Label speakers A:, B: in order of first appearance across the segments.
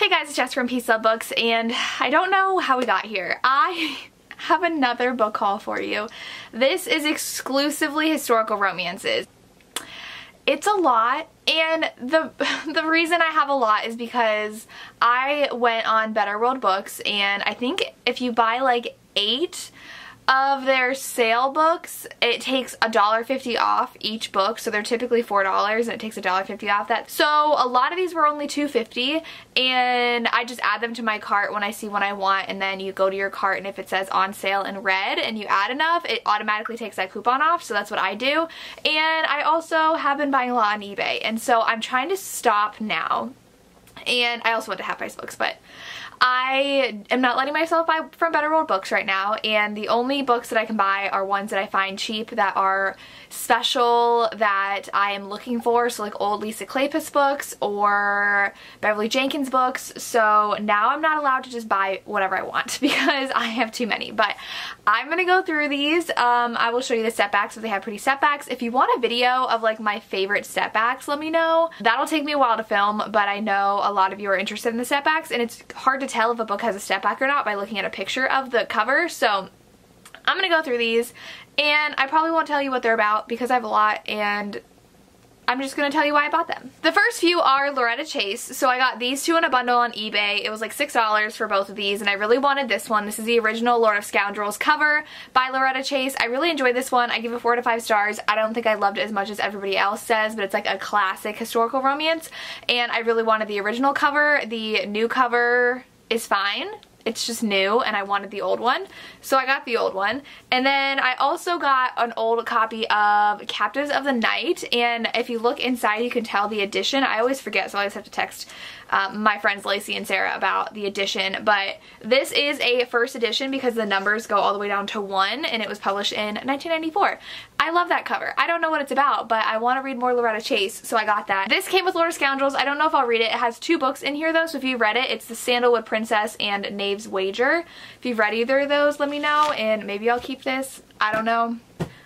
A: Hey guys, it's Jess from Peace Love Books, and I don't know how we got here. I have another book haul for you. This is exclusively historical romances. It's a lot, and the reason I have a lot is because I went on Better World Books, and I think if you buy like 8 of their sale books, it takes $1.50 off each book, so they're typically $4 and it takes $1.50 off that. So a lot of these were only $2.50, and I just add them to my cart when I see one I want, and then you go to your cart, and if it says on sale in red and you add enough, it automatically takes that coupon off, so that's what I do. And I also have been buying a lot on eBay, and so I'm trying to stop now. And I also went to Half Price Books, but I am not letting myself buy from Better World Books right now, and the only books that I can buy are ones that I find cheap, that are special, that I am looking for, so like old Lisa Kleypas books or Beverly Jenkins books. So now I'm not allowed to just buy whatever I want because I have too many, but I'm gonna go through these. I will show you the setbacks if they have pretty setbacks. If you want a video of like my favorite setbacks, let me know. That'll take me a while to film, but I know a lot of you are interested in the setbacks, and it's hard to tell if a book has a setback or not by looking at a picture of the cover. So I'm gonna go through these, and I probably won't tell you what they're about because I have a lot, and I'm just gonna tell you why I bought them. The first few are Loretta Chase. So I got these two in a bundle on eBay. It was like $6 for both of these, and I really wanted this one. This is the original Lord of Scoundrels cover by Loretta Chase. I really enjoyed this one. I give it 4 to 5 stars. I don't think I loved it as much as everybody else says, but it's like a classic historical romance, and I really wanted the original cover. The new cover is fine. It's just new, and I wanted the old one, so I got the old one. And then I also got an old copy of Captives of the Night, and if you look inside you can tell the edition. I always forget, so I always have to text my friends Lacey and Sarah about the edition, but this is a first edition because the numbers go all the way down to 1, and it was published in 1994. I love that cover. I don't know what it's about, but I want to read more Loretta Chase, so I got that. This came with Lord of Scoundrels. I don't know if I'll read it. It has 2 books in here though, so if you read it, it's The Sandalwood Princess and Knave's Wager. If you've read either of those, let me know, and maybe I'll keep this. I don't know.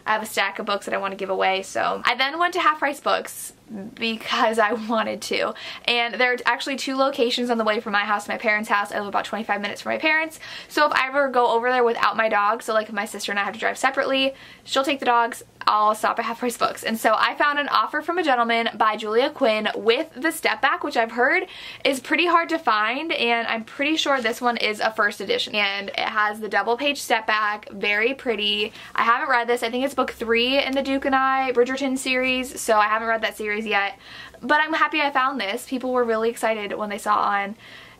A: I have a stack of books that I want to give away, so. I then went to Half Price Books because I wanted to, and there are actually 2 locations on the way from my house to my parents' house. I live about 25 minutes from my parents, so if I ever go over there without my dog, so like if my sister and I have to drive separately, she'll take the dogs, I'll stop at Half Price Books. And so I found An Offer from a Gentleman by Julia Quinn with the step back, which I've heard is pretty hard to find, and I'm pretty sure this one is a first edition, and it has the double page step back, very pretty. I haven't read this. I think it's book 3 in the Duke and I Bridgerton series, so I haven't read that series yet, but I'm happy I found this. People were really excited when they saw on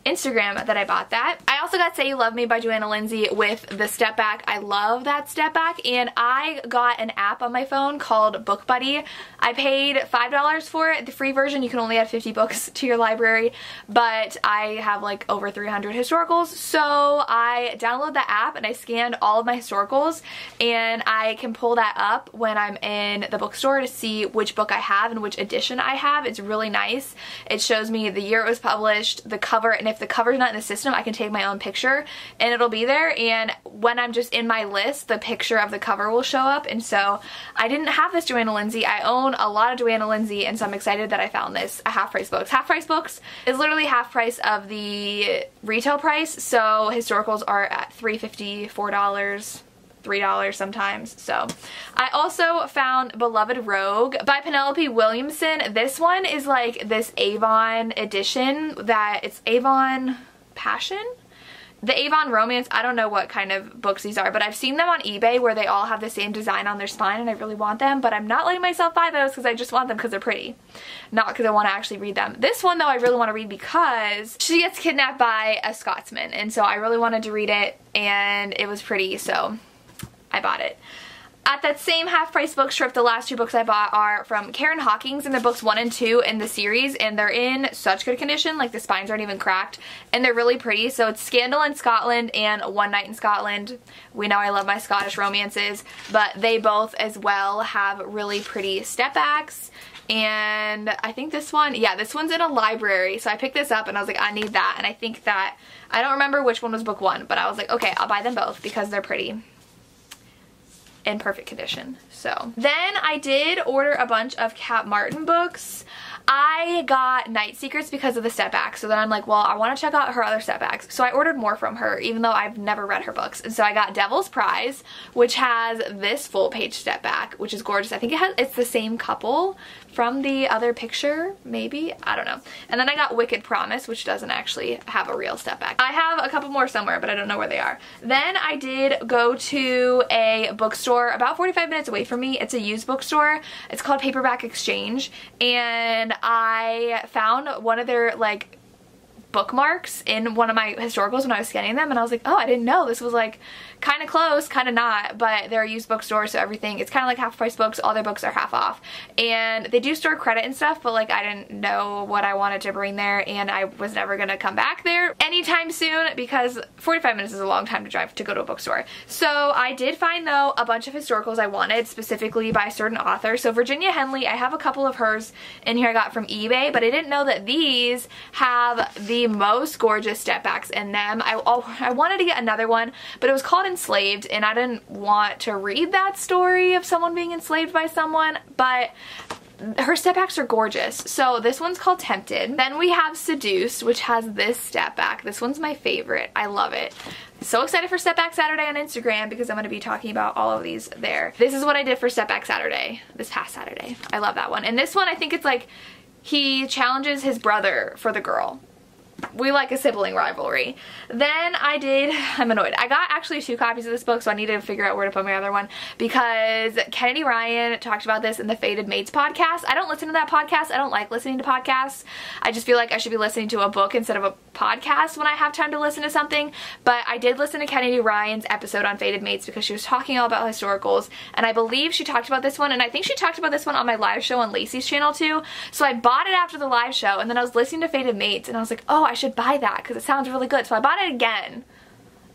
A: Instagram that I bought that. I also got Say You Love Me by Joanna Lindsay with the step back. I love that step back, and I got an app on my phone called Book Buddy. I paid $5 for it. The free version, you can only add 50 books to your library, but I have like over 300 historicals, so I downloaded the app and I scanned all of my historicals, and I can pull that up when I'm in the bookstore to see which book I have and which edition I have. It's really nice. It shows me the year it was published, the cover, and if the cover's not in the system, I can take my own picture and it'll be there, and when I'm just in my list, the picture of the cover will show up. And so I didn't have this Joanna Lindsay. I own a lot of Joanna Lindsay, and so I'm excited that I found this at Half Price Books. Half Price Books is literally half price of the retail price, so historicals are at $3.50, $4, $3 sometimes. So I also found Beloved Rogue by Penelope Williamson. This one is like this Avon edition, that it's Avon Passion? The Avon Romance. I don't know what kind of books these are, but I've seen them on eBay where they all have the same design on their spine, and I really want them, but I'm not letting myself buy those because I just want them because they're pretty, not because I want to actually read them. This one though I really want to read because she gets kidnapped by a Scotsman, and so I really wanted to read it, and it was pretty, so I bought it. At that same Half Price Books trip, the last 2 books I bought are from Karen Hawkins, and they're books 1 and 2 in the series, and they're in such good condition, like the spines aren't even cracked, and they're really pretty. So it's Scandal in Scotland and One Night in Scotland. We know I love my Scottish romances, but they both as well have really pretty step backs. And I think this one, yeah, this one's in a library, so I picked this up and I was like, I need that. And I think that, I don't remember which one was book 1, but I was like, okay, I'll buy them both because they're pretty. In perfect condition. So then I did order a bunch of Kat Martin books. I got Night Secrets because of the step back, so then I'm like, well, I want to check out her other step backs. So I ordered more from her, even though I've never read her books. And so I got Devil's Prize, which has this full page step back, which is gorgeous. I think it's the same couple from the other picture, maybe? I don't know. And then I got Wicked Promise, which doesn't actually have a real step back. I have a couple more somewhere, but I don't know where they are. Then I did go to a bookstore about 45 minutes away from me. It's a used bookstore. It's called Paperback Exchange, and I found one of their like bookmarks in one of my historicals when I was scanning them, and I was like, oh, I didn't know this was like kind of close, kind of not, but they're a used bookstore, so everything, it's kind of like half price books. All their books are half off, and they do store credit and stuff, but like I didn't know what I wanted to bring there, and I was never gonna come back there anytime soon because 45 minutes is a long time to drive to go to a bookstore. So I did find though a bunch of historicals I wanted, specifically by certain authors. So Virginia Henley, I have a couple of hers in here I got from eBay, but I didn't know that these have the most gorgeous step backs in them. I wanted to get another one, but it was called Enslaved, and I didn't want to read that story of someone being enslaved by someone, but her step backs are gorgeous. So this one's called Tempted. Then we have Seduced, which has this step back. This one's my favorite. I love it. So excited for Step Back Saturday on Instagram because I'm going to be talking about all of these there. This is what I did for Step Back Saturday, this past Saturday. I love that one. And this one, I think it's like he challenges his brother for the girl. We like a sibling rivalry. Then I'm annoyed. I got actually 2 copies of this book, so I need to figure out where to put my other one because Kennedy Ryan talked about this in the Fated Mates podcast. I don't listen to that podcast. I don't like listening to podcasts. I just feel like I should be listening to a book instead of a podcast when I have time to listen to something. But I did listen to Kennedy Ryan's episode on Fated Mates because she was talking all about historicals, and I believe she talked about this one, and I think she talked about this one on my live show on Lacey's channel too. So I bought it after the live show, and then I was listening to Fated Mates, and I was like, oh, I should buy that because it sounds really good. So I bought it again.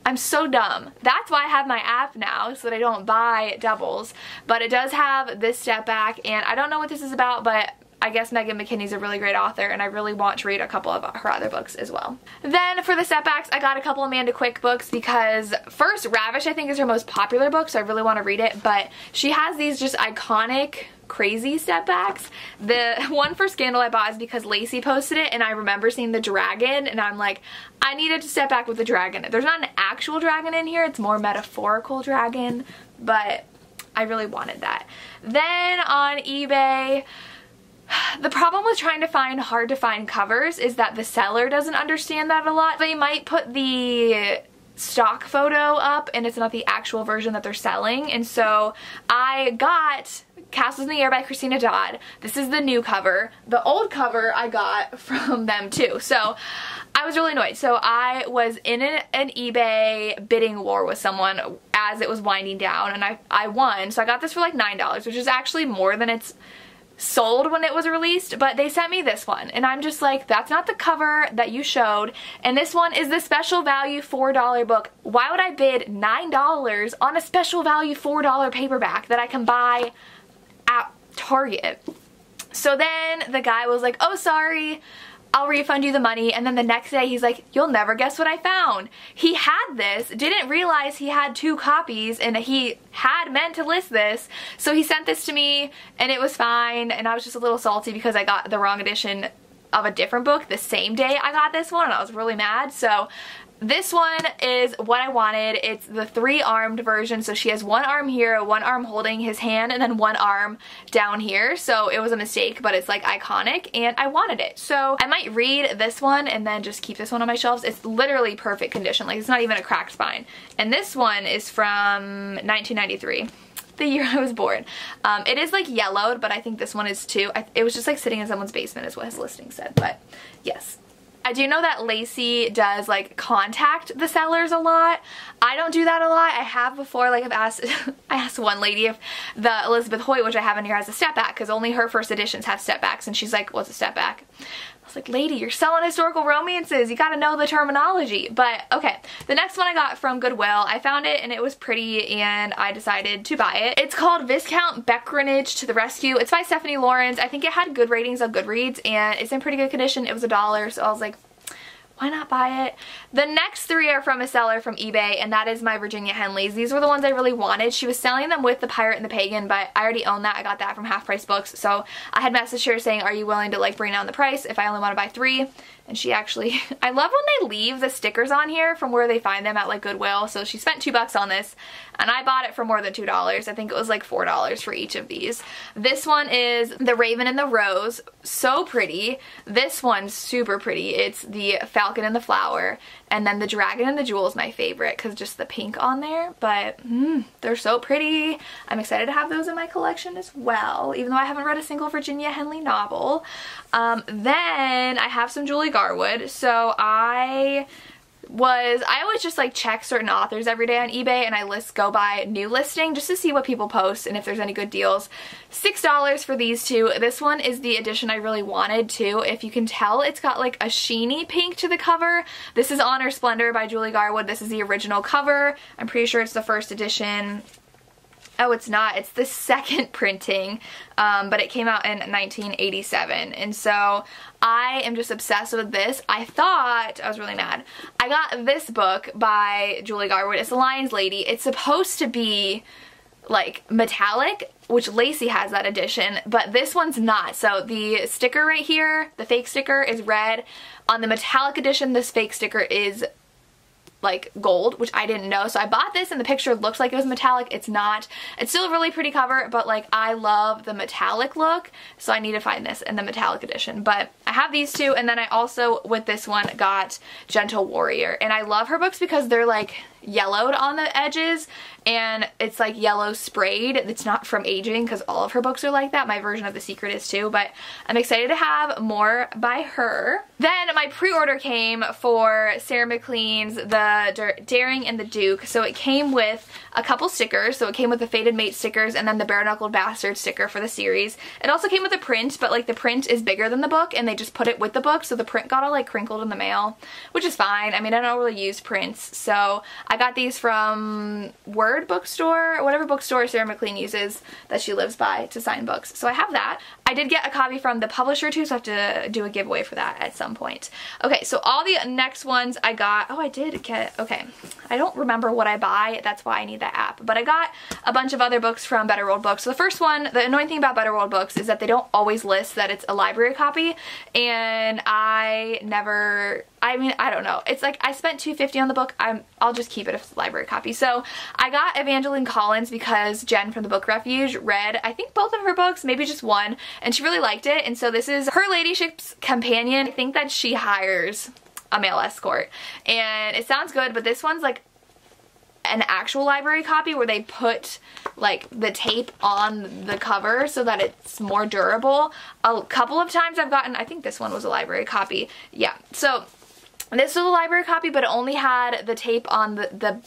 A: I'm so dumb. That's why I have my app now, so that I don't buy doubles. But it does have this step back, and I don't know what this is about, but I guess Megan McKinney's a really great author, and I really want to read a couple of her other books as well. Then for the step backs, I got a couple Amanda Quick books because first, Ravish I think is her most popular book, so I really want to read it, but she has these just iconic crazy step backs. The one for Scandal I bought is because Lacey posted it, and I remember seeing the dragon, and I'm like, I needed to step back with the dragon. There's not an actual dragon in here, it's more metaphorical dragon, but I really wanted that. Then on eBay, the problem with trying to find hard to find covers is that the seller doesn't understand that a lot. They might put the stock photo up and it's not the actual version that they're selling, and so I got Castles in the Air by Christina Dodd. This is the new cover. The old cover I got from them too, so I was really annoyed. So I was in an eBay bidding war with someone as it was winding down, and I won. So I got this for like $9, which is actually more than it's sold when it was released, but they sent me this one, and I'm just like, that's not the cover that you showed, and this one is the special value $4 book. Why would I bid $9 on a special value $4 paperback that I can buy at Target? So then the guy was like, oh, sorry, I'll refund you the money. And then the next day he's like, you'll never guess what I found. He had this, didn't realize he had 2 copies, and he had meant to list this. So he sent this to me, and it was fine. And I was just a little salty because I got the wrong edition of a different book the same day I got this one, and I was really mad. So this one is what I wanted. It's the 3-armed version, so she has 1 arm here, 1 arm holding his hand, and then 1 arm down here. So it was a mistake, but it's like iconic, and I wanted it. So I might read this one and then just keep this one on my shelves. It's literally perfect condition, like it's not even a cracked spine. And this one is from 1993. The year I was born. It is like yellowed, but I think this one is too. It was just like sitting in someone's basement is what his listing said, but yes. I do know that Lacey does like contact the sellers a lot. I don't do that a lot. I have before, like I asked one lady if the Elizabeth Hoyt, which I have in here, has a step back, because only her first editions have step backs, and she's like, what's a step back? I was like, lady, you're selling historical romances. You gotta know the terminology. But okay, the next one I got from Goodwill. I found it and it was pretty, and I decided to buy it. It's called Viscount Beckeringage to the Rescue. It's by Stephanie Lawrence. I think it had good ratings on Goodreads, and it's in pretty good condition. It was $1, so I was like, why not buy it? The next three are from a seller from eBay, and that is my Virginia Henleys. These were the ones I really wanted. She was selling them with The Pirate and the Pagan, but I already own that. I got that from Half Price Books, so I had messaged her saying, are you willing to like bring down the price if I only want to buy 3? And she actually, I love when they leave the stickers on here from where they find them at like Goodwill. So she spent $2 on this, and I bought it for more than $2. I think it was like $4 for each of these. This one is The Raven and the Rose. So pretty. This one's super pretty. It's the Falcon and the Flower. And then the Dragon and the Jewel is my favorite because just the pink on there. But they're so pretty. I'm excited to have those in my collection as well, even though I haven't read a single Virginia Henley novel. Then I have some Julie Garwood. So I always just like check certain authors every day on eBay, and I go by new listing just to see what people post and if there's any good deals. $6 for these two. This one is the edition I really wanted too. If you can tell, it's got like a sheeny pink to the cover. This is Honor Splendor by Julie Garwood. This is the original cover. I'm pretty sure it's the first edition. Oh, it's not. It's the second printing, but it came out in 1987, and so I am just obsessed with this. I was really mad. I got this book by Julie Garwood. It's The Lion's Lady. It's supposed to be like metallic, which Lacey has that edition, but this one's not. So the sticker right here, the fake sticker, is red. On the metallic edition, this fake sticker is like gold, which I didn't know. So I bought this and the picture looked like it was metallic. It's not. It's still a really pretty cover, but like I love the metallic look, so I need to find this in the metallic edition. But I have these two, and then I also, with this one, got Gentle Warrior. And I love her books because they're like yellowed on the edges, and it's like yellow sprayed. It's not from aging because all of her books are like that. My version of The Secret is too, but I'm excited to have more by her. Then my pre-order came for Sarah Mclean's The Daring and the Duke. So it came with a couple stickers. So it came with the Fated Mate stickers and then the Bare Knuckled Bastard sticker for the series. It also came with a print, but like the print is bigger than the book, and they just put it with the book, so the print got all like crinkled in the mail, which is fine. I mean, I don't really use prints, so I got these from Word Bookstore, or whatever bookstore Sarah Mclean uses that she lives by to sign books. So I have that. I did get a copy from the publisher too, so I have to do a giveaway for that at some point. Okay, so all the next ones I got, oh, I did get, okay, I don't remember what I buy, that's why I need that app, but I got a bunch of other books from Better World Books. So the first one, the annoying thing about Better World Books is that they don't always list that it's a library copy, and I mean, I don't know. It's like I spent $2.50 on the book. I'll just keep it if it's a library copy. So I got Evangeline Collins because Jen from the Book Refuge read, I think, both of her books, maybe just one, and she really liked it. And so this is her ladyship's companion. I think that she hires a male escort, and it sounds good, but this one's like an actual library copy where they put like the tape on the cover so that it's more durable. A couple of times I've gotten, I think this one was a library copy. Yeah, so this was a library copy, but it only had the tape on the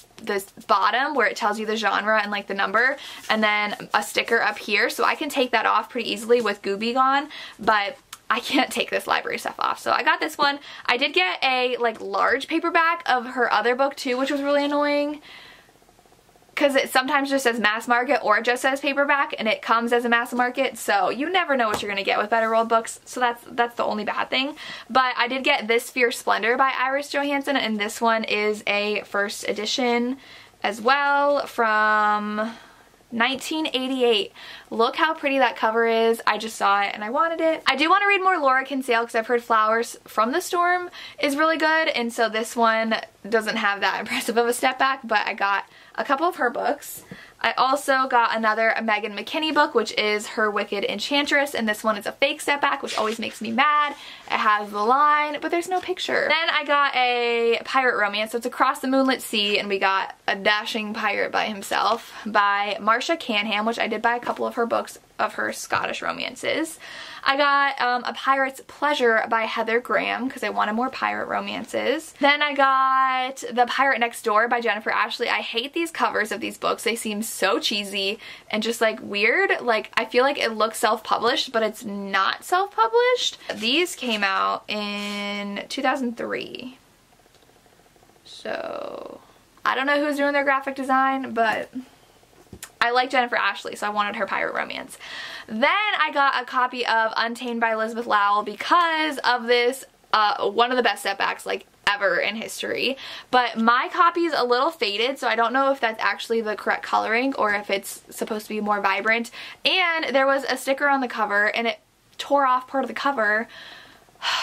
A: bottom where it tells you the genre and like the number, and then a sticker up here, so I can take that off pretty easily with Gooby Gone, but I can't take this library stuff off. So I got this one. I did get a like large paperback of her other book too, which was really annoying, because it sometimes just says mass market or it just says paperback, and it comes as a mass market, so you never know what you're going to get with Better World Books, so that's the only bad thing. But I did get This Fierce Splendor by Iris Johansen, and this one is a first edition as well from 1988. Look how pretty that cover is. I just saw it and I wanted it. I do want to read more Laura Kinsale because I've heard Flowers from the Storm is really good, and so this one doesn't have that impressive of a step back, but I got a couple of her books. I also got another Megan McKinney book, which is Her Wicked Enchantress, and this one is a fake step back, which always makes me mad. It has the line, but there's no picture. Then I got a pirate romance, so it's Across the Moonlit Sea, and we got A Dashing Pirate by Himself by Marcia Canham, which I did buy a couple of her books of her Scottish romances. I got A Pirate's Pleasure by Heather Graham because I wanted more pirate romances. Then I got The Pirate Next Door by Jennifer Ashley. I hate these covers of these books. They seem so cheesy and just like weird. Like I feel like it looks self-published, but it's not self-published. These came out in 2003. So I don't know who's doing their graphic design, but I like Jennifer Ashley, so I wanted her pirate romance. Then I got a copy of Untamed by Elizabeth Lowell because of this, one of the best setbacks, like ever in history. But my copy is a little faded, so I don't know if that's actually the correct coloring or if it's supposed to be more vibrant. And there was a sticker on the cover and it tore off part of the cover,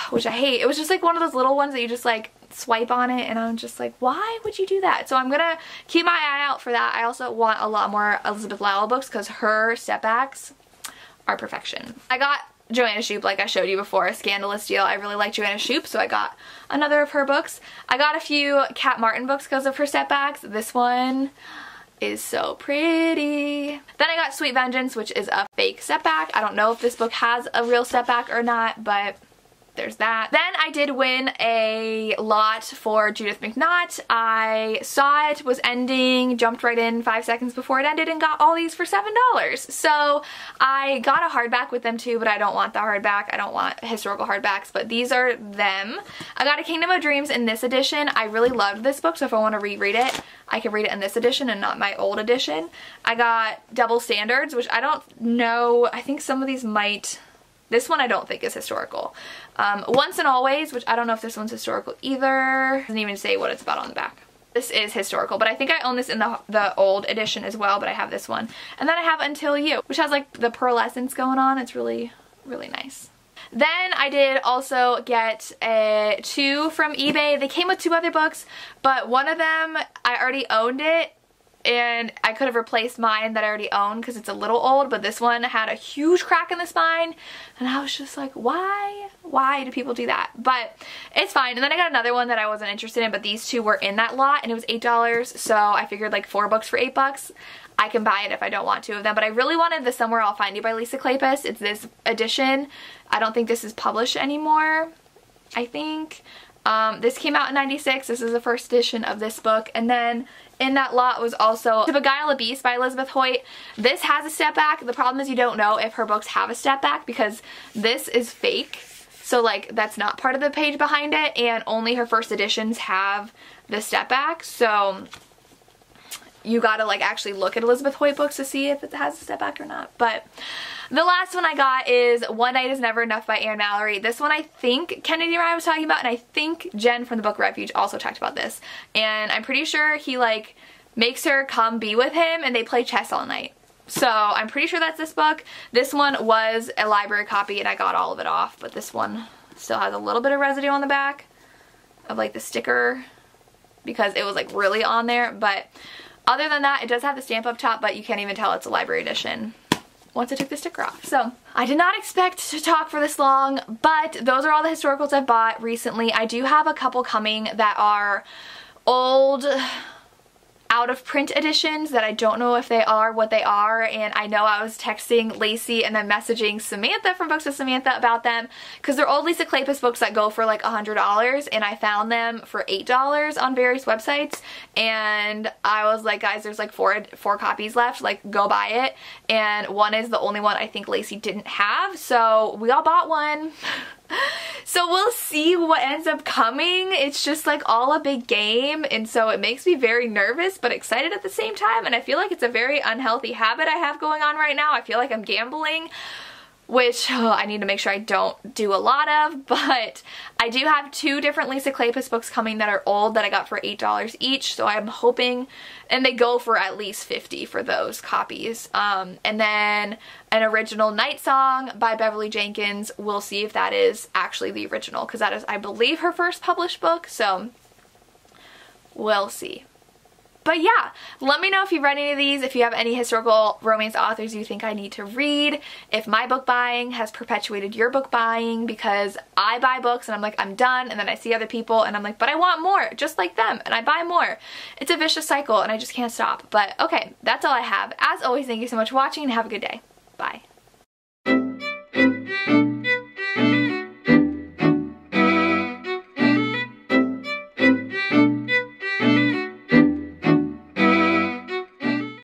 A: which I hate. It was just like one of those little ones that you just like swipe on it, and I'm just like, why would you do that? So I'm gonna keep my eye out for that. I also want a lot more Elizabeth Lowell books because her stepbacks are perfection. I got Joanna Shupe, like I showed you before, a scandalous deal. I really like Joanna Shupe, so I got another of her books. I got a few Kat Martin books because of her stepbacks. This one is so pretty. Then I got Sweet Vengeance, which is a fake stepback. I don't know if this book has a real stepback or not, but there's that. Then I did win a lot for Judith McNaught. I saw it was ending, jumped right in 5 seconds before it ended, and got all these for $7. So I got a hardback with them too, but I don't want the hardback. I don't want historical hardbacks, but these are them. I got a Kingdom of Dreams in this edition. I really loved this book, so if I want to reread it, I can read it in this edition and not my old edition. I got Double Standards, which I don't know. I think some of these might... This one I don't think is historical. Once and Always, which I don't know if this one's historical either. Doesn't even say what it's about on the back. This is historical, but I think I own this in the old edition as well, but I have this one. And then I have Until You, which has like the pearlescence going on. It's really, really nice. Then I did also get 2 from eBay. They came with 2 other books, but one of them I already owned it, and I could have replaced mine that I already owned because it's a little old, but this one had a huge crack in the spine, and I was just like, why? Why do people do that? But it's fine. And then I got another one that I wasn't interested in, but these 2 were in that lot, and it was $8, so I figured like 4 books for $8. I can buy it if I don't want 2 of them, but I really wanted the Somewhere I'll Find You by Lisa Kleypas. It's this edition. I don't think this is published anymore, I think. This came out in '96. This is the first edition of this book. And then in that lot was also To Beguile a Beast by Elizabeth Hoyt. This has a step back. The problem is you don't know if her books have a step back because this is fake. So like that's not part of the page behind it, and only her first editions have the step back. So you gotta like actually look at Elizabeth Hoyt books to see if it has a step back or not. But the last one I got is One Night is Never Enough by Anne Mallory. This one I think Kennedy and I was talking about, and I think Jen from the book Refuge also talked about this. And I'm pretty sure he like makes her come be with him and they play chess all night. So I'm pretty sure that's this book. This one was a library copy and I got all of it off, but this one still has a little bit of residue on the back of like the sticker because it was like really on there. But other than that, it does have the stamp up top, but you can't even tell it's a library edition once I took the sticker off. So I did not expect to talk for this long, but those are all the historicals I've bought recently. I do have a couple coming that are old, out of print editions that I don't know if they are what they are, and I know I was texting Lacey and then messaging Samantha from Books with Samantha about them because they're old Lisa Kleypas books that go for like $100, and I found them for $8 on various websites, and I was like, guys, there's like four copies left, like go buy it. And one is the only one I think Lacey didn't have, so we all bought one. So we'll see what ends up coming. It's just like all a big game, and so it makes me very nervous but excited at the same time, and I feel like it's a very unhealthy habit I have going on right now. I feel like I'm gambling, which I need to make sure I don't do a lot of, but I do have 2 different Lisa Kleypas books coming that are old that I got for $8 each, so I'm hoping, and they go for at least $50 for those copies. And then an original Night Song by Beverly Jenkins. We'll see if that is actually the original, because that is, I believe, her first published book, so we'll see. But yeah, let me know if you've read any of these, if you have any historical romance authors you think I need to read, if my book buying has perpetuated your book buying, because I buy books and I'm like, I'm done, and then I see other people and I'm like, but I want more, just like them, and I buy more. It's a vicious cycle and I just can't stop. But okay, that's all I have. As always, thank you so much for watching and have a good day. Bye.